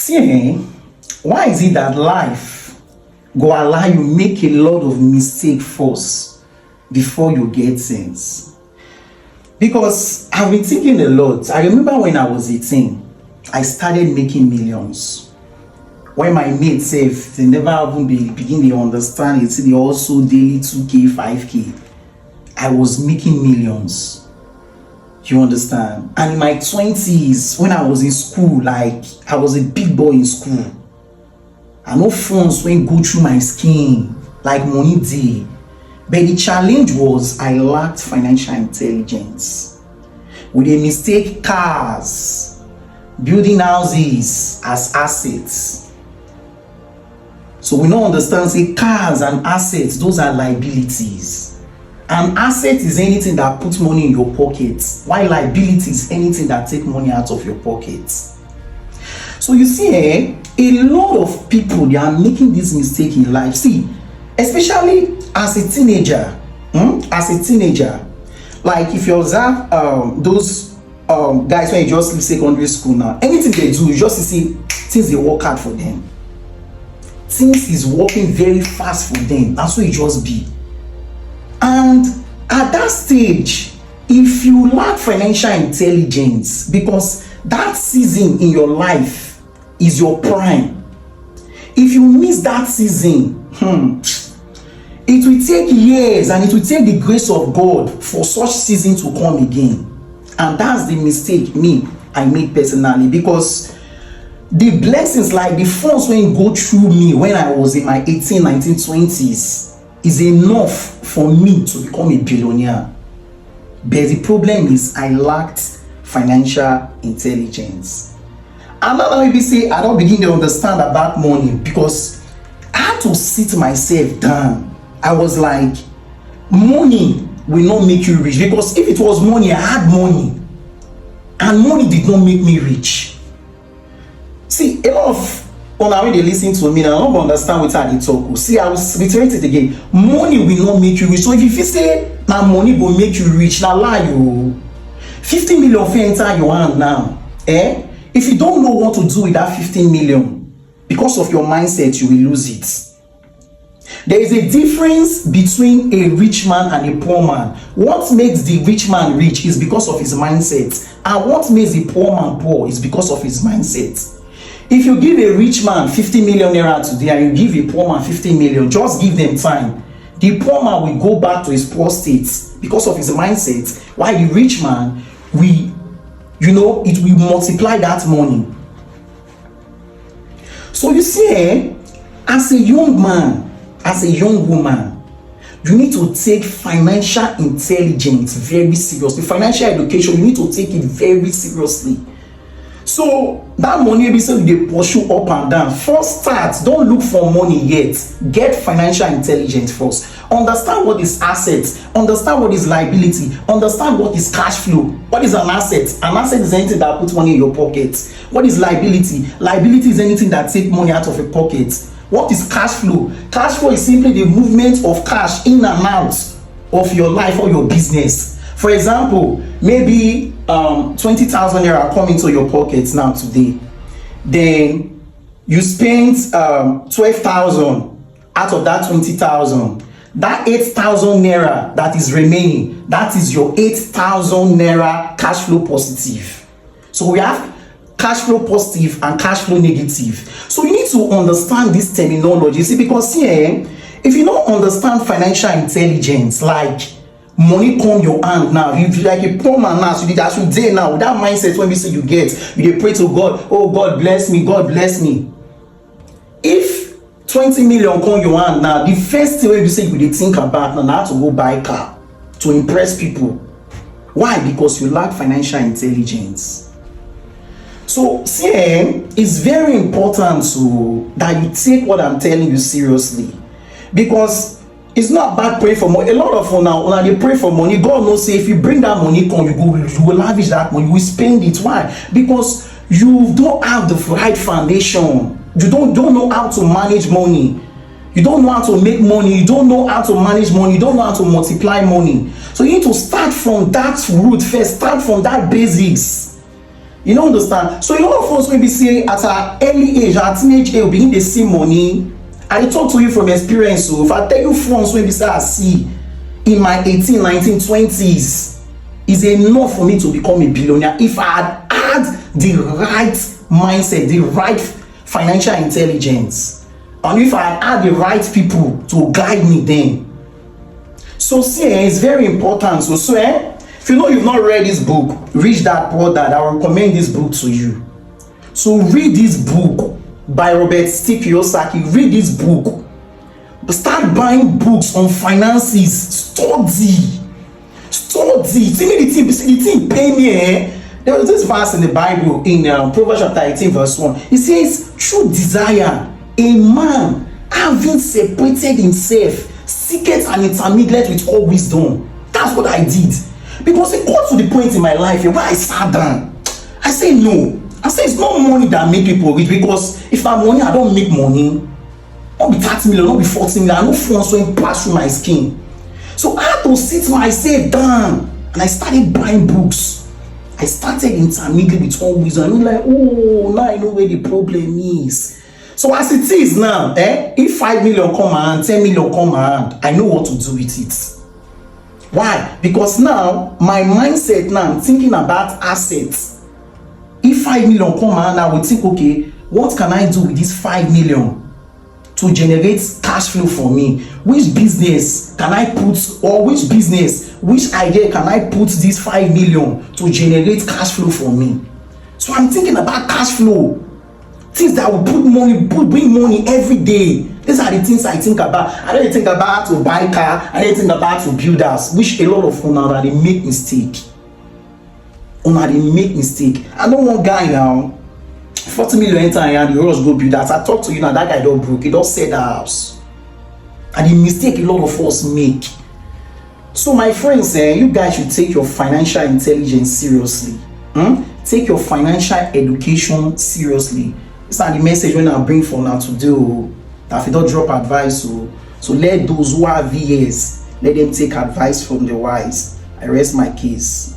See, why is it that life go allow you make a lot of mistake first before you get things? Because I've been thinking a lot. I remember when I was 18, I started making millions. When my mates say they never even begin to understand it, they also daily 2K, 5K. I was making millions. You understand? And in my 20s, when I was in school, like I was a big boy in school. I know phones went go through my skin like money day. But the challenge was I lacked financial intelligence. With a mistake cars, building houses as assets. So we don't understand, say cars and assets, those are liabilities. An asset is anything that puts money in your pocket, while liability is anything that take money out of your pocket. So you see, a lot of people, they are making this mistake in life. See, especially as a teenager, like if you observe those guys when you just leave secondary school now, anything they do, you just see things they work hard for them. Things is working very fast for them. That's what it just be. And at that stage, if you lack financial intelligence, because that season in your life is your prime, if you miss that season, it will take years and it will take the grace of God for such season to come again. And that's the mistake I made personally, because the blessings, like the funds when go through me when I was in my 18, 19, 20s, is enough for me to become a billionaire. But the problem is I lacked financial intelligence. And now maybe say I don't begin to understand about money, because I had to sit myself down. I was like, money will not make you rich, because if it was money, I had money, and money did not make me rich. See, a lot of when they listen to me, I don't understand what I talk. See, I will reiterate it again. Money will not make you rich. So if you say now money will make you rich, now lie you. 50 million for enter your hand now. If you don't know what to do with that 15 million, because of your mindset, you will lose it. There is a difference between a rich man and a poor man. What makes the rich man rich is because of his mindset. And what makes the poor man poor is because of his mindset. If you give a rich man 50 million naira today and you give a poor man 15 million, just give them time. The poor man will go back to his poor state because of his mindset, while the rich man it will multiply that money. So you see, as a young man, as a young woman, you need to take financial intelligence very seriously. Financial education, you need to take it very seriously. So that money be so they pursue up and down. First start, don't look for money yet. Get financial intelligence first. Understand what is assets, understand what is liability, understand what is cash flow. What is an asset? An asset is anything that puts money in your pocket. What is liability? Liability is anything that takes money out of your pocket. What is cash flow? Cash flow is simply the movement of cash in and out of your life or your business. For example, maybe 20,000 naira come into your pockets now today. Then you spent 12,000 out of that 20,000. That 8,000 naira that is remaining, that is your 8,000 naira cash flow positive. So we have cash flow positive and cash flow negative. So you need to understand this terminology. See, because here, if you don't understand financial intelligence, like money come your hand now, you like a poor man now, so you as you day now with that mindset, when we say you dey pray to God, oh God bless me, God bless me. If 20 million come your hand now, the first thing you say you dey think about now how to go buy car to impress people. Why? Because you lack financial intelligence. So see, it's very important that you take what I'm telling you seriously, because it's not bad praying for money. A lot of now they pray for money. God knows, say if you bring that money come, you will lavish that money, you will spend it. Why? Because you don't have the right foundation. You don't know how to manage money. You don't know how to make money. You don't know how to manage money. You don't know how to multiply money. So you need to start from that root first. Start from that basics. You don't understand. So a lot of us maybe say at our early age, our teenage age, we begin to see money. I talk to you from experience. So if I tell you funds maybe say I see in my 18, 19, 20s, is enough for me to become a billionaire if I had the right mindset, the right financial intelligence, and if I had the right people to guide me then. So see, it's very important. So if you know you've not read this book, Rich Dad Poor Dad, I recommend this book to you. So read this book by Robert T. Kiyosaki. Read this book. Start buying books on finances. Study. See me the thing pay me. There was this verse in the Bible in Proverbs chapter 18 verse 1. It says, "True desire, a man having separated himself, seeketh an intermediate with all wisdom." That's what I did. Because it got to the point in my life where I sat down. I say no. I say it's not money that make people rich, because if I'm money, I don't make money. Not be 30 million, not be 40 million. I know funds when pass through my skin. So I had to sit myself down and I started buying books. I started intermediate with all wisdom. I'm like, oh, now I know where the problem is. So as it is now, if 5 million come and 10 million come and I know what to do with it. Why? Because now my mindset now, I'm thinking about assets. If 5 million come and I will think, okay, what can I do with this 5 million to generate cash flow for me? Which business can I put, or which idea can I put this 5 million to generate cash flow for me? So I'm thinking about cash flow. Things that will bring money every day. These are the things I think about. I don't think about to buy car. I don't think about to build house, which a lot of una they make mistake. I know one guy now, 40 million enter and the rush go build house. I talk to you now, that guy don't broke. He don't sell the house. And the mistake a lot of us make. So my friends, you guys should take your financial intelligence seriously. Take your financial education seriously. This is the message when I bring for now to do. If you don't drop advice, so let those who are VAs, let them take advice from the wise. I rest my case.